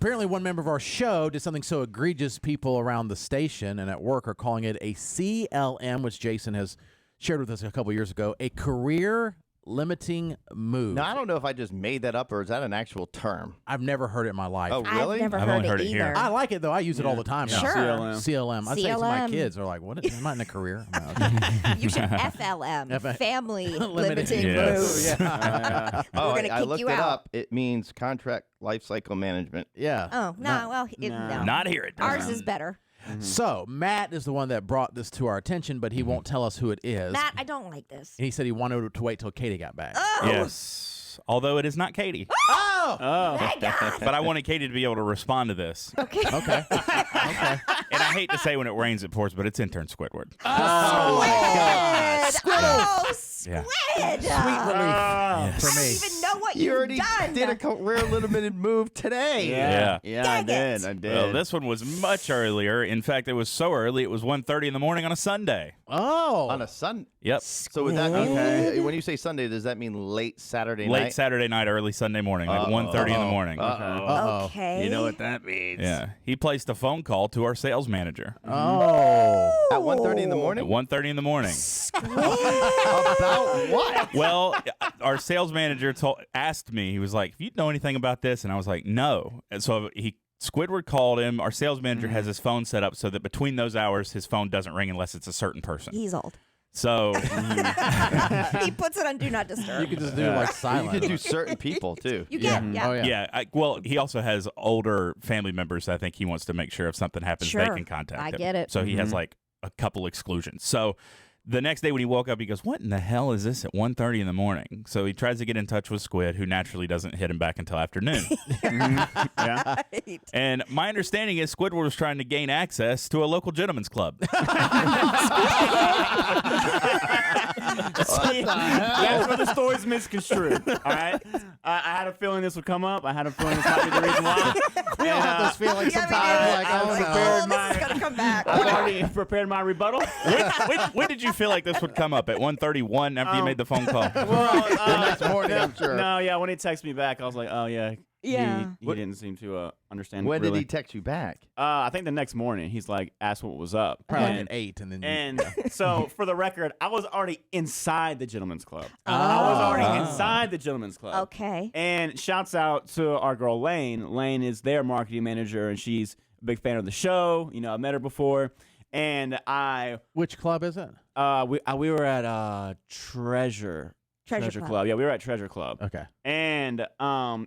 Apparently, one member of our show did something so egregious, people around the station and at work are calling it a CLM, which Jason has shared with us a couple years ago, a career limiting move. Now, I don't know if I just made that up or is that an actual term? I've never heard it in my life. Oh, really? I've never I've heard only heard it it here. either. I like it, though. I use it all the time now. Sure. CLM. I say it to my CLM. kids. They're like, what? Am I in a career? I'm like, okay. You should FLM, family limiting Yes. move. Yeah. Oh, We're gonna I kick looked you it out. up. It means contract life cycle management. Yeah. Oh, no. Well, no. Not here. It Ours doesn't. is better. So, Matt is the one that brought this to our attention, but he won't tell us who it is. Matt, I don't like this. And he said he wanted to wait till Katie got back. Yes. Although it is not Katie. Oh! But I wanted Katie to be able to respond to this. Okay. Okay. Okay. And I hate to say when it rains, it pours, but it's intern Squidward. Squid! Oh, Squid! Sweet relief for I me. don't even know what You you've already done. did a career limited move today. Yeah. I Dang did. it. I did. Well, this one was much earlier. In fact, it was so early, it was 1:30 in the morning on a Sunday. Oh. on a Sunday. Yep. So would that mean when you say Sunday, does that mean late Saturday night? Late Saturday night, early Sunday morning, like 1:30 in the morning. Uh-oh. Okay. You know what that means? Yeah. He placed a phone call to our sales manager Oh. At 1:30 in the at morning. 1:30 in the morning. About what? Well, our sales manager asked me, he was like, "If you know anything about this?" And I was like, "No." And so Squidward called him. Our sales manager has his phone set up so that between those hours, his phone doesn't ring unless it's a certain person. He's old. So He puts it on Do Not Disturb. You could just do like silent. You could do certain people too. You can, yeah. Oh, yeah. yeah, well, he also has older family members. I think he wants to make sure if something happens, they Sure. can contact I him. get it. So he has like a couple exclusions. So the next day when he woke up, he goes, "What in the hell is this at 1:30 in the morning?" So he tries to get in touch with Squid, who naturally doesn't hit him back until afternoon. Right. And my understanding is Squidward was trying to gain access to a local gentleman's club. That's where the story's misconstrued. All right, I had a feeling this would come up. I had a feeling this might be the reason why. We all have those feelings Yeah, we sometimes. do. Like, I oh, was like, no. oh, this is going to come back. I've already prepared my rebuttal. When did you feel like this would come up? At 1:31 after you made the phone call? Well, The next morning, I'm sure. no, yeah. When he texted me back, I was like, oh yeah. Yeah. He didn't seem to understand. When really. did he text you back? I think the next morning. He's like, asked what was up. Probably at 8, and then And so, for the record, I was already inside the gentleman's club. I was already inside the gentleman's club. Okay. And shouts out to our girl Lane. Lane is their marketing manager, and she's a big fan of the show. You know, I've met her before. And Which club is it? we were at Treasure Club. Yeah, we were at Treasure Club. Okay. And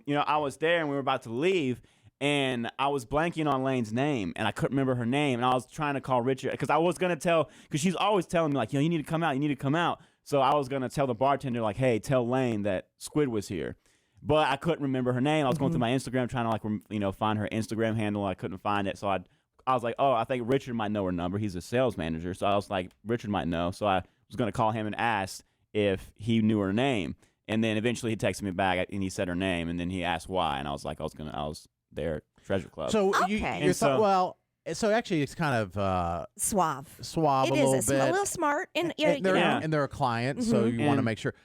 you know, I was there, and we were about to leave. And I was blanking on Lane's name, and I couldn't remember her name. And I was trying to call Richard because I was gonna tell, because she's always telling me like, you need to come out, you need to come out. So I was gonna tell the bartender like, hey, tell Lane that Squid was here, but I couldn't remember her name. I was going through my Instagram trying to find her Instagram handle. I couldn't find it, so I was like, oh, I think Richard might know her number. He's a sales manager, so I was like, Richard might know. So I was gonna call him and ask if he knew her name. And then eventually he texted me back and he said her name, and then he asked why, and I was like, I was there at Treasure Club. So Okay. you And thought, well, so actually it's kind of Suave. suave It a is. little It's bit. a little smart. And, and they're, Yeah. and they're a client, so you want to And- make sure.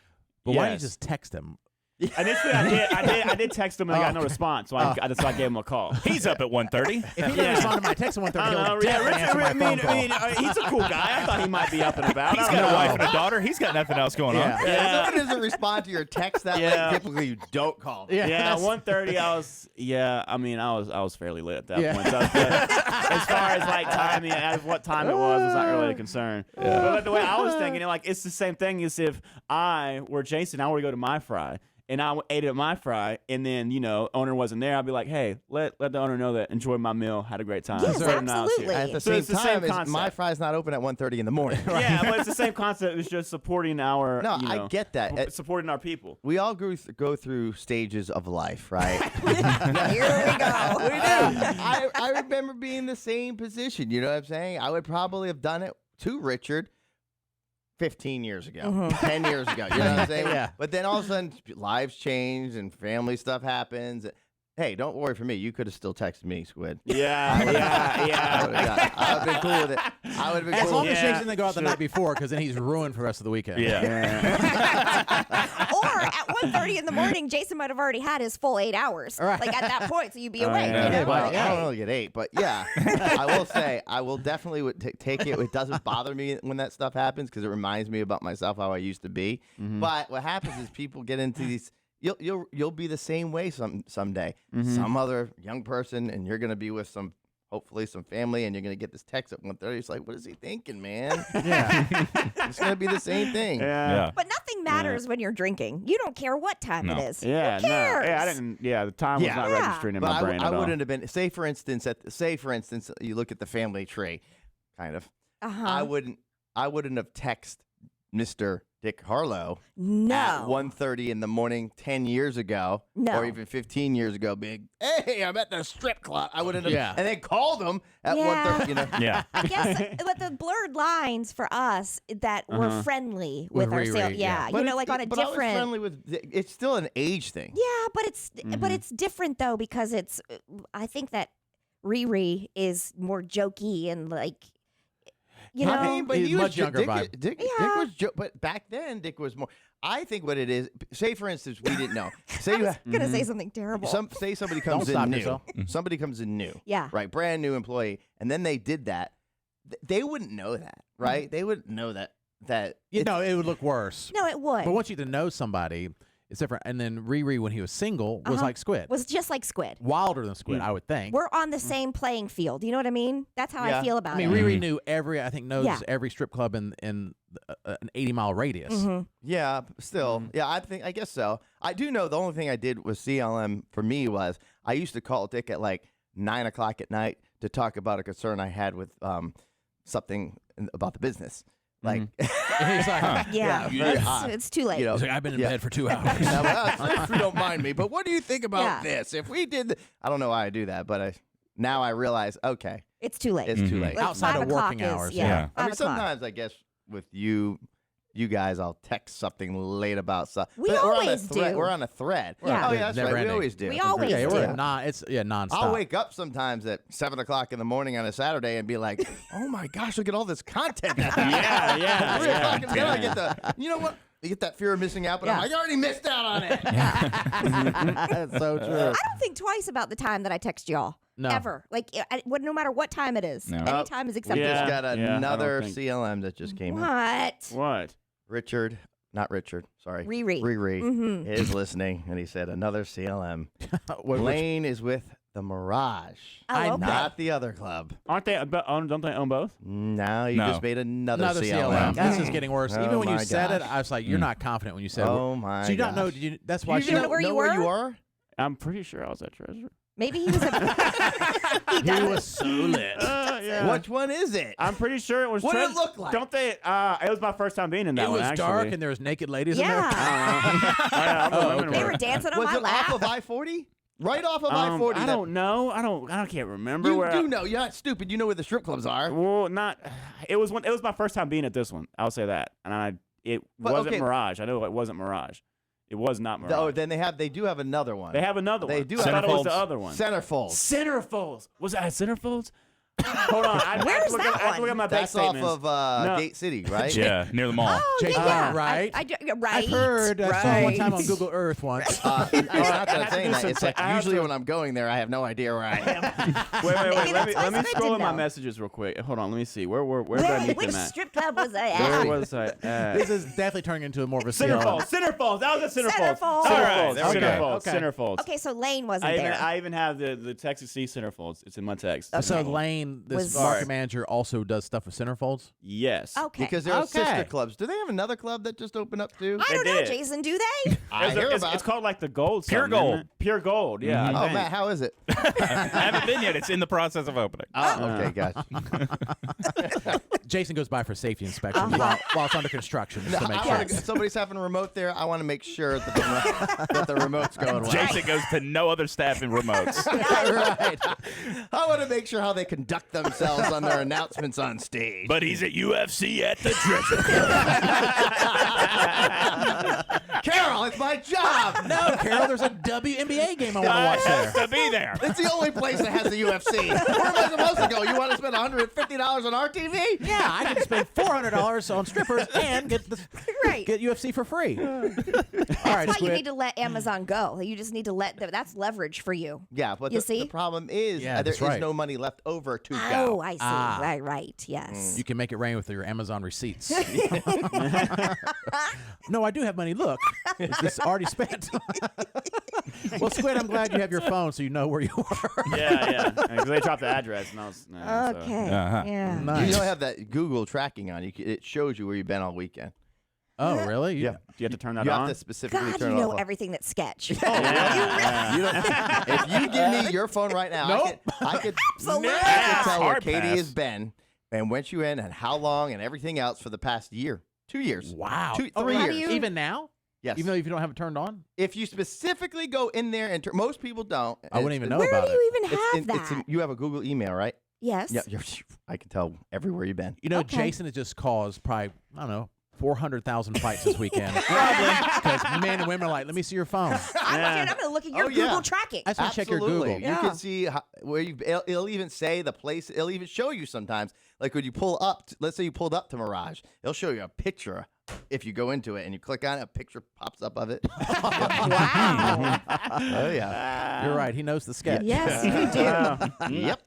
But why don't you Yes. just text them? Initially, I did text him and I got no response, so I gave him a call. He's up at 1:30. If he didn't respond to my text at 1:30, I he'll don't know, definitely answer my phone call. he's a cool guy. I thought he might be up and about. He's got a wife and a daughter. He's got nothing else going on. Yeah. If someone doesn't respond to your text that Yeah. late, typically you don't call them. Yeah. Yeah, that's- 1:30. I was fairly lit at that Yeah. point. So as far as like timing, as what time it was not really a concern. But the way I was thinking, it's the same thing as if I were Jason. I were to go to My Fry. And I ate at My Fry, and then, owner wasn't there. I'd be like, hey, let the owner know that enjoyed my meal, had a great time. Yes, Let him know I was here. absolutely. At the So same it's the time, same is concept. my fry's not open at 1:30 in the morning. Yeah, but it's the same concept. It's just supporting our. No, I get that. Supporting our people. We all go through stages of life, right? Here we go. We do. I remember being in the same position. You know what I'm saying? I would probably have done it to Richard 15 years ago, 10 years ago. You know what I'm saying? Yeah. But then all of a sudden, lives change and family stuff happens. hey, don't worry for me. You could have still texted me, Squid. Yeah, yeah. I would have been cool with it. I would have been As cool long with as it. Jason didn't go out the night before, because then he's ruined for the rest of the weekend. Or at 1:30 in the morning, Jason might have already had his full 8 hours. Right. Like at that point, so you'd be Oh, awake. yeah. You know? Well, Like, I don't hey. really get 8, but yeah, I will say I will definitely take it. It doesn't bother me when that stuff happens because it reminds me about myself how I used to be. But what happens is people get into these. You'll be the same way someday. Some other young person, and you're gonna be with hopefully some family, and you're gonna get this text at 1:30. It's like, what is he thinking, man? Yeah. It's gonna be the same thing. Yeah. But nothing matters when you're drinking. You don't care what time No. it is. Yeah, Who no. cares? Yeah, I didn't. Yeah, the time was Yeah. not Yeah. registering in But my brain I at all. wouldn't have been. Say for instance, you look at the family tree, kind of. Uh-huh. I wouldn't have texted Mr. Dick Harlow No. at 1:30 in the morning 10 years ago, No. or even 15 years ago, being, hey, I'm at the strip club. I wouldn't have, Yeah. and then called him at Yeah. 1:30. You know, Yeah. I guess, but the blurred lines for us that we're friendly with, With our Riri, sale. yeah. You know, like on a but I was different. friendly with. It's still an age thing. Yeah, but it's different though because it's. I think that Riri is more jokey and like. You know, I mean, but He's he was much younger Dick, vibe. Dick Yeah. was, but back then Dick was more. I think what it is. Say for instance, we didn't know. Say I you. was gonna say something terrible. Say somebody comes Don't stop in new. yourself. Somebody comes in new. Yeah. Right. Brand new employee, and then they did that. They wouldn't know that, right? Mm-hmm. They wouldn't know that. You know, it would look worse. No, it would. But once you get to know somebody, it's different. And then Riri, when he was single, was Uh-huh. like Squid. was just like Squid. Wilder than Squid, I would think. We're on the same playing field. You know what I mean? That's how Yeah. I feel about I mean, it. Riri knew knows Yeah. every strip club in an 80-mile radius. Mhm. Yeah, still. Mm-hmm. Yeah, I guess so. I do know the only thing I did with CLM for me was I used to call Dick at like 9 o'clock at night to talk about a concern I had with something about the business. Like, He's like, Yeah, very it's, hot. it's too late. you know, he's like, I've been in Yeah. bed for 2 hours. Yeah, well, if you don't mind me, but what do you think about Yeah. this? If we did, I don't know why I do that, but now I realize, okay, It's too late. it's too late. Like Outside 5 of o'clock working is- hours, Yeah. yeah. I mean, 5 o'clock. sometimes I guess with you guys, I'll text something late about stuff. We But we're on a always thread. do. We're on a thread. Yeah. Oh, yeah, that's Never right. We ending. always do. We always yeah, do. we're nonstop. I'll wake up sometimes at 7 o'clock in the morning on a Saturday and be like, "Oh my gosh, look at all this content!" Yeah, yeah, 3 o'clock, and then I yeah. get you know what? You get that fear of missing out, but I'm Yeah. like, I already missed out on it. That's so true. I don't think twice about the time that I text y'all. No. Ever. Like, no matter what time it is. No. Any time is We acceptable. just Yeah. got Yeah, I another don't think- CLM that just came in. What? What? Not Richard. Sorry, Riri. Riri Mhm. is listening, and he said another CLM. What- Lane is with the Mirage, Oh, okay. not the other club. Aren't they? Don't they own both? Now you No. just made another Another CLM. CLM. This is getting worse. Oh Even when you my said it, gosh. I was like, "You're not confident when you said it." Oh my! So you don't know? gosh. That's why You she. didn't don't know where you where were? you are? I'm pretty sure I was at Treasure. Maybe he was a. he He does. was so lit. Yeah. Which one is it? I'm pretty sure it was. What did it Treasure. look like? Don't they? It was my first time being in that It one. was actually. dark and there was naked ladies in there. Yeah. Yeah, Oh, women They okay. were dancing on Was my it lap. off of I-40? Right off of I-40. I that- don't know. I can't remember You where. do know. You're not stupid. You know where the strip clubs are. Well, not. It was my first time being at this one. I'll say that, and it But, wasn't okay. Mirage. I know it wasn't Mirage. It was not Mirage. Oh, then they do have another one. They have another one. They do I have thought it was the Centerfolds. other one. Centerfold. Centerfolds. Was that Centerfolds? Hold on. I Where's have to look that at, I have to look at one? my bank That's off statements. of No. Gate City, right? Yeah, near the mall. Oh, Jake, yeah. right? Right. I've heard. I saw it one time on Right. Google Earth once. It's not that I'm saying that. It's like I have usually to- when I'm going there, I have no idea where I am. Wait. Maybe Let that's me why it's good scroll to in my know. messages real quick. Hold on. Let me see. Where did I meet Which them at? strip club was I Where at? was I at? This is definitely turning into more of a CLM. Centerfolds. That was a Centerfolds. Centerfolds. Centerfolds. All right, there we go. Centerfolds. Okay. Centerfolds. Okay, so Lane wasn't there. I even have the Texas C Centerfolds. It's in my text. So Lane, this Was- market manager, also does stuff with centerfolds. Yes. Okay. Because there are Okay. sister clubs. Do they have another club that just opened up too? I don't They know, did. Jason. Do they? I hear about. It's called like the gold. Pure something, isn't gold. it? Pure gold. Yeah. I Oh, think. Matt, how is it? I haven't been yet. It's in the process of opening. Oh, okay, gotcha. Jason goes by for safety inspections while it's under construction just to make I sure. wanna, if somebody's having a remote there, I want to make sure that the remote's going well. Jason goes to no other staff in remotes. right. I want to make sure how they conduct conduct themselves on their announcements on stage. But he's at UFC at the Treasure. Carol, it's my job. No, Carol, there's a WNBA game I want to watch there. to be there. It's the only place that has the UFC. Where am I supposed to go? You want to spend $150 on RTV? Yeah, I can spend $400 on strippers and get Right. get UFC for free. All right, That's why you Squid. need to let Amazon go. You just need to let that's leverage for you. Yeah, but You the see? problem is Yeah, there that's is right. no money left over to Oh, go. I see. Ah. Right. Yes. You can make it rain with your Amazon receipts. No, I do have money. Look, it's already spent. Well, Squid, I'm glad you have your phone so you know where you are. Yeah. Because they dropped the address, and I was. So. Okay. Uh-huh. Yeah. Nice. You know, have that Google tracking on. It shows you where you've been all weekend. Oh, really? Yeah. Do you have to turn that You on? have to specifically God, turn you it know off. everything that's sketch. Yeah. You don't, if you give me your phone right now, I could Absolutely. tell where Hard Katie pass. has been and when she went and how long and everything else for the past year, 2 years. Wow. 3 how do years. you- Even now? Yes. Even though if you don't have it turned on? If you specifically go in there and most people don't. I wouldn't even know Where about do it. you even It's have in, that? it's in, you have a Google email, right? Yes. Yeah, I can tell everywhere you've been. You know, Okay. Jason has just caused probably, I don't know, 400,000 fights this weekend. Probably. Because men and women are like, let me see your phone. I'm going to look at your Oh, yeah. Google tracking. I just want to check your Absolutely. Google. You Yeah. can see where it'll even say the place. It'll even show you sometimes. Like when you pull up, let's say you pulled up to Mirage, it'll show you a picture. If you go into it and you click on it, a picture pops up of it. Wow. Oh, yeah. You're right. He knows the sketch. Yes, you do. Yep.